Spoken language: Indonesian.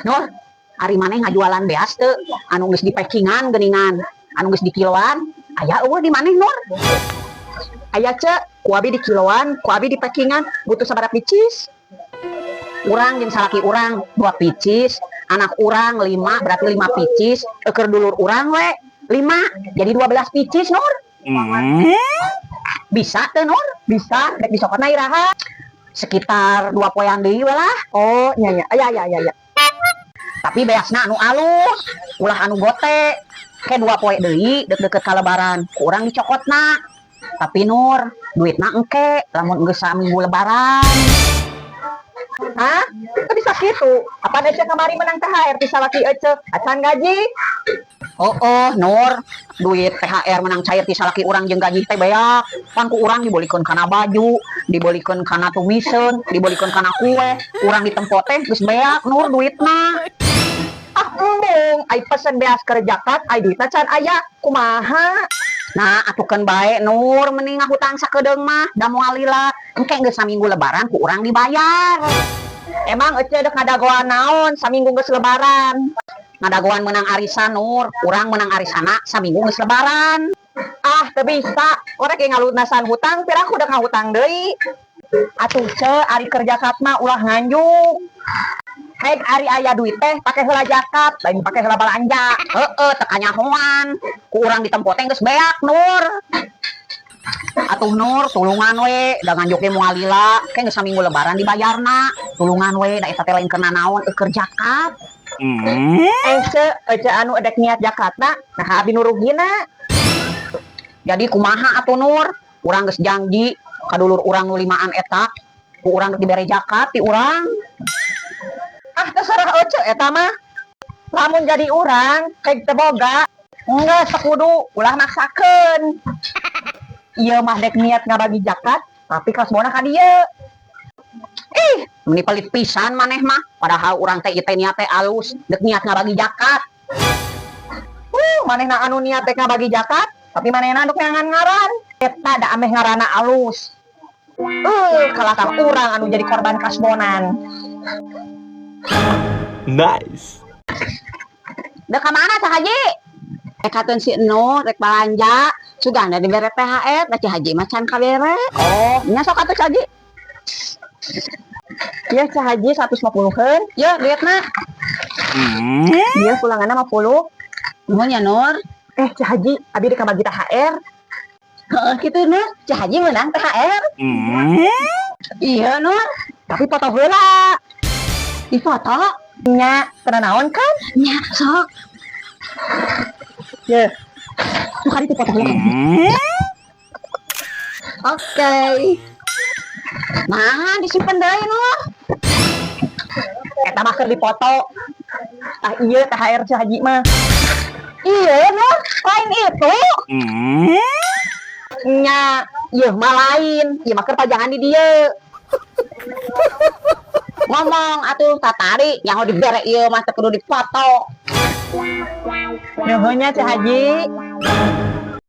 Nur, ari maneh ngajualan beas teu anu geus di packingan geuningan, anu geus di kiloan, aya eueuh di maneh Nur? Aya cek, ku abi di kiloan, ku abi di packingan, butuh sabaraha picis? Urang jeung salaki urang 2 picis, anak urang 5 berarti 5 picis, keur dulur urang we 5 jadi 12 picis Nur. Bisa teu Nur? Bisa, dek disokotna iraha? Sekitar 2 poean deui we lah. Oh, nya aya. Tapi beasna anu alus, ulah anu gote. Ke 2 poe deui deket-deket ka lebaran, ku urang dicokotna. Tapi Nur, duitna engke, lamun geus saminggu lebaran. Hah? Kok bisa gitu? Apaan Ece kemari menang THR ti salaki Ece? Acan gaji? Oh, Nur, duit THR menang cair ti salaki urang jeung gaji teh beak. Pan ku urang dibolikeun kana baju, dibolikeun kana tumiseun, dibolikeun kana kue, urang ditempo teh geus beak Nur duitna. Ah, embung, ai pesen beas keur jakat, ai duitna can aya, kumaha? Nah, atukeun bae Nur, mending ngahutang sakedeung mah, da moal lila. Engke geus saminggu lebaran ku urang dibayar. Emang Ece dek ngadagoan naon saminggu geus lebaran? Ngadagoan menang arisan Nur, urang menang arisana saminggu geus lebaran. Ah, teu bisa. Korek ge ngalunasan hutang, pira aku udah ngahutang deui. Atuh ce, ari kerja kat mah ulah nganjung. Hek ari aya duit teh pake heula jakat, lain pake heula balanja. Teu kanyahoan. Ku urang ditempo teh geus beak Nur. Atuh Nur, tulungan we, da nganjuk ge moal lila, ke geus saminggu lebaran dibayarna. Tulungan we, da eta teh lain kena naon keur jakat. Ece anu edek niat jakatna, nah abi nu rugina. Jadi kumaha atuh Nur? Urang geus janji ka dulur urang nu 5an eta, ku urang dibere jakat ti urang. Ah, terserah Ece eta mah. Lamun jadi urang, kayak teu boga, enggeus sakudu ulah maksakeun. Ieu mah dek niat ngabagi jakat, tapi kasbona ka dieu. Meni pelit pisan maneh mah, padahal urang teh ieu teh niat teh alus, dek niat ngabagi jakat. Manehna anu niat dek ngabagi jakat, tapi manehna duk ngangan ngaran. Eta da ameh ngaranna alus. Kalahkah urang anu jadi korban kasbonan. Nice. Da ka mana Cah Haji? Katen si Eno rek balanja, sugana dibere THR, da Cah Haji mah can kabere. Oh, nya sok atuh Cah Haji. Iya Cah Haji 150-keun. Ye, duitna. Iya pulanganna 50. Nuhun ya Nur. Cah Haji, abi rek kabagi THR. Heeh kitu Nur, Cah Haji menang THR. Iya Nur, tapi foto heula. Di foto nya kana naon kan? Nya sok. Ye. Bukan di foto heula. Oke. Nah, disimpen deui Nur. Eta mah keur dipoto. Tah ieu THR Cah Haji mah. Iya Nur, lain itu. Nya, ieu mah lain. Ieu mah keur pajangan di dieu. Ngomong atuh tatari nyaho dibere ieu mah teu kudu dipoto. Nuhun nya Cah Haji.